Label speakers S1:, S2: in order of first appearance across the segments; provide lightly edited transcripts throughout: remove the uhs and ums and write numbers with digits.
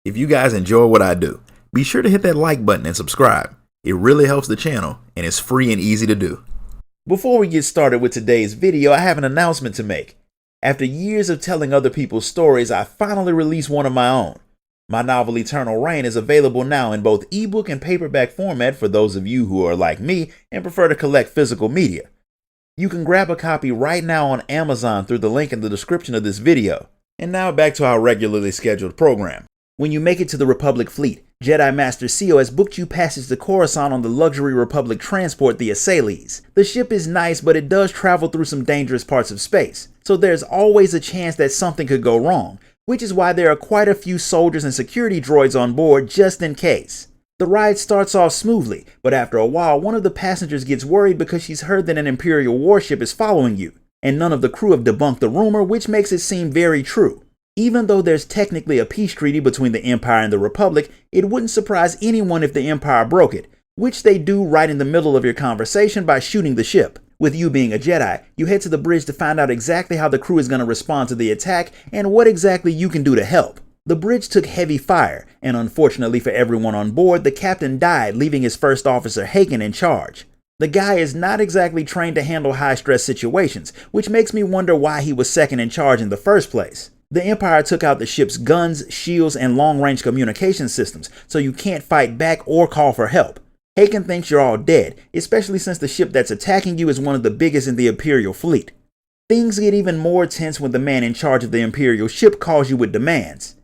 S1: If you guys enjoy what I do, be sure to hit that like button and subscribe. It really helps the channel and it's free and easy to do. Before we get started with today's video, I have an announcement to make. After years of telling other people's stories, I finally released one of my own. My novel Eternal Reign is available now in both ebook and paperback format for those of you who are like me and prefer to collect physical media. You can grab a copy right now on Amazon through the link in the description of this video. And now back to our regularly scheduled program. When you make it to the Republic fleet, Jedi Master Seo has booked you passage to Coruscant on the luxury Republic transport, the Esseles. The ship is nice, but it does travel through some dangerous parts of space, so there's always a chance that something could go wrong, which is why there are quite a few soldiers and security droids on board just in case. The ride starts off smoothly, but after a while, one of the passengers gets worried because she's heard that an Imperial warship is following you, and none of the crew have debunked the rumor, which makes it seem very true. Even though there's technically a peace treaty between the Empire and the Republic, it wouldn't surprise anyone if the Empire broke it, which they do right in the middle of your conversation by shooting the ship. With you being a Jedi, you head to the bridge to find out exactly how the crew is going to respond to the attack and what exactly you can do to help. The bridge took heavy fire, and unfortunately for everyone on board, the captain died, leaving his first officer Haken in charge. The guy is not exactly trained to handle high-stress situations, which makes me wonder why he was second in charge in the first place. The Empire took out the ship's guns, shields, and long-range communication systems, so you can't fight back or call for help. Haken thinks you're all dead, especially since the ship that's attacking you is one of the biggest in the Imperial fleet. Things get even more tense when the man in charge of the Imperial ship calls you with demands.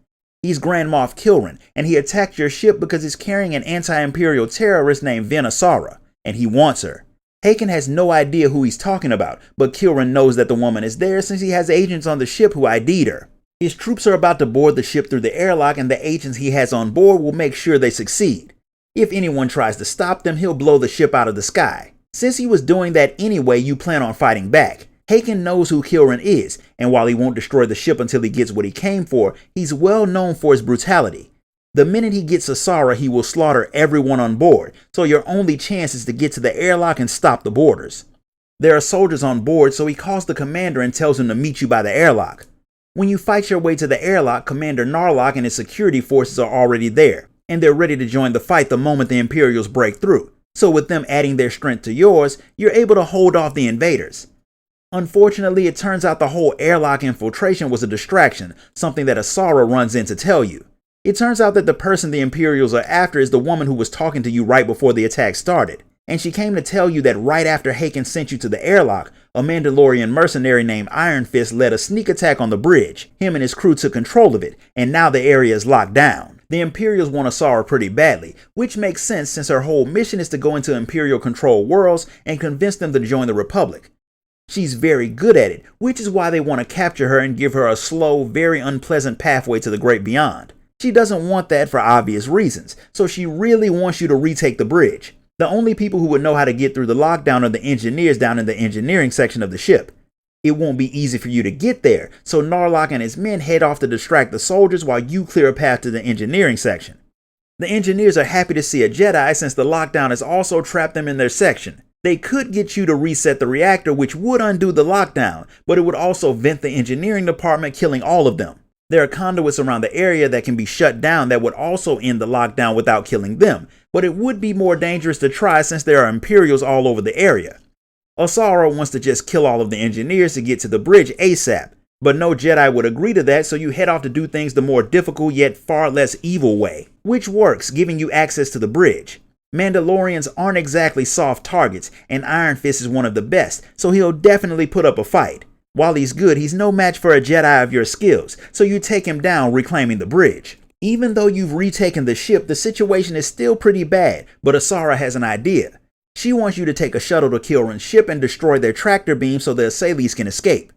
S1: He's Grand Moff Kilran, and he attacked your ship because he's carrying an anti-Imperial terrorist named Venasara, and he wants her. Haken has no idea who he's talking about, but Kilran knows that the woman is there since he has agents on the ship who ID'd her. His troops are about to board the ship through the airlock, and the agents he has on board will make sure they succeed. If anyone tries to stop them, he'll blow the ship out of the sky. Since he was doing that anyway, you plan on fighting back. Haken knows who Kilran is, and while he won't destroy the ship until he gets what he came for, he's well known for his brutality. The minute he gets Asara, he will slaughter everyone on board, so your only chance is to get to the airlock and stop the boarders. There are soldiers on board, so he calls the commander and tells him to meet you by the airlock. When you fight your way to the airlock, Commander Narlock and his security forces are already there, and they're ready to join the fight the moment the Imperials break through. So with them adding their strength to yours, you're able to hold off the invaders. Unfortunately, it turns out the whole airlock infiltration was a distraction, something that Asara runs in to tell you. It turns out that the person the Imperials are after is the woman who was talking to you right before the attack started. And she came to tell you that right after Haken sent you to the airlock, a Mandalorian mercenary named Iron Fist led a sneak attack on the bridge. Him and his crew took control of it, and now the area is locked down. The Imperials want Asara pretty badly, which makes sense since her whole mission is to go into Imperial-controlled worlds and convince them to join the Republic. She's very good at it, which is why they want to capture her and give her a slow, very unpleasant pathway to the great beyond. She doesn't want that for obvious reasons, so she really wants you to retake the bridge. The only people who would know how to get through the lockdown are the engineers down in the engineering section of the ship. It won't be easy for you to get there, so Narlock and his men head off to distract the soldiers while you clear a path to the engineering section. The engineers are happy to see a Jedi since the lockdown has also trapped them in their section. They could get you to reset the reactor, which would undo the lockdown, but it would also vent the engineering department, killing all of them. There are conduits around the area that can be shut down that would also end the lockdown without killing them, but it would be more dangerous to try since there are Imperials all over the area. Asara wants to just kill all of the engineers to get to the bridge ASAP, but no Jedi would agree to that, so you head off to do things the more difficult yet far less evil way, which works, giving you access to the bridge. Mandalorians aren't exactly soft targets, and Iron Fist is one of the best, so he'll definitely put up a fight. While he's good, he's no match for a Jedi of your skills, so you take him down, reclaiming the bridge. Even though you've retaken the ship, the situation is still pretty bad, but Asara has an idea. She wants you to take a shuttle to Kilran's ship and destroy their tractor beam so the Esseles can escape.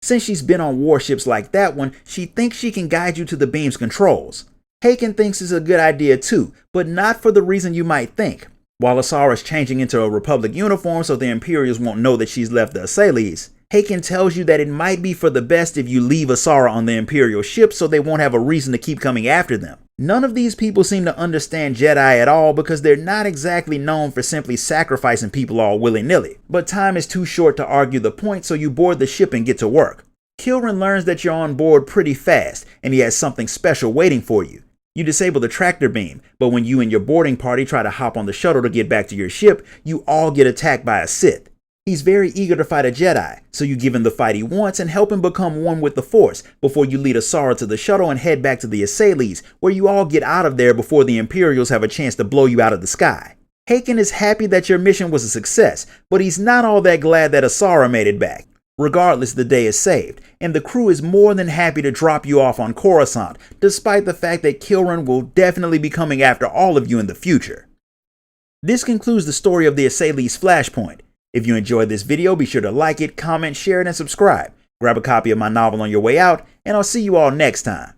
S1: Since she's been on warships like that one, she thinks she can guide you to the beam's controls. Haken thinks it's a good idea too, but not for the reason you might think. While Asara's changing into a Republic uniform so the Imperials won't know that she's left the Esseles, Haken tells you that it might be for the best if you leave Asara on the Imperial ship so they won't have a reason to keep coming after them. None of these people seem to understand Jedi at all because they're not exactly known for simply sacrificing people all willy-nilly. But time is too short to argue the point, so you board the ship and get to work. Kilran learns that you're on board pretty fast, and he has something special waiting for you. You disable the tractor beam, but when you and your boarding party try to hop on the shuttle to get back to your ship, you all get attacked by a Sith. He's very eager to fight a Jedi, so you give him the fight he wants and help him become one with the Force before you lead Asara to the shuttle and head back to the Esseles, where you all get out of there before the Imperials have a chance to blow you out of the sky. Haken is happy that your mission was a success, but he's not all that glad that Asara made it back. Regardless, the day is saved, and the crew is more than happy to drop you off on Coruscant, despite the fact that Kilran will definitely be coming after all of you in the future. This concludes the story of the Esseles Flashpoint. If you enjoyed this video, be sure to like it, comment, share it, and subscribe. Grab a copy of my novel on your way out, and I'll see you all next time.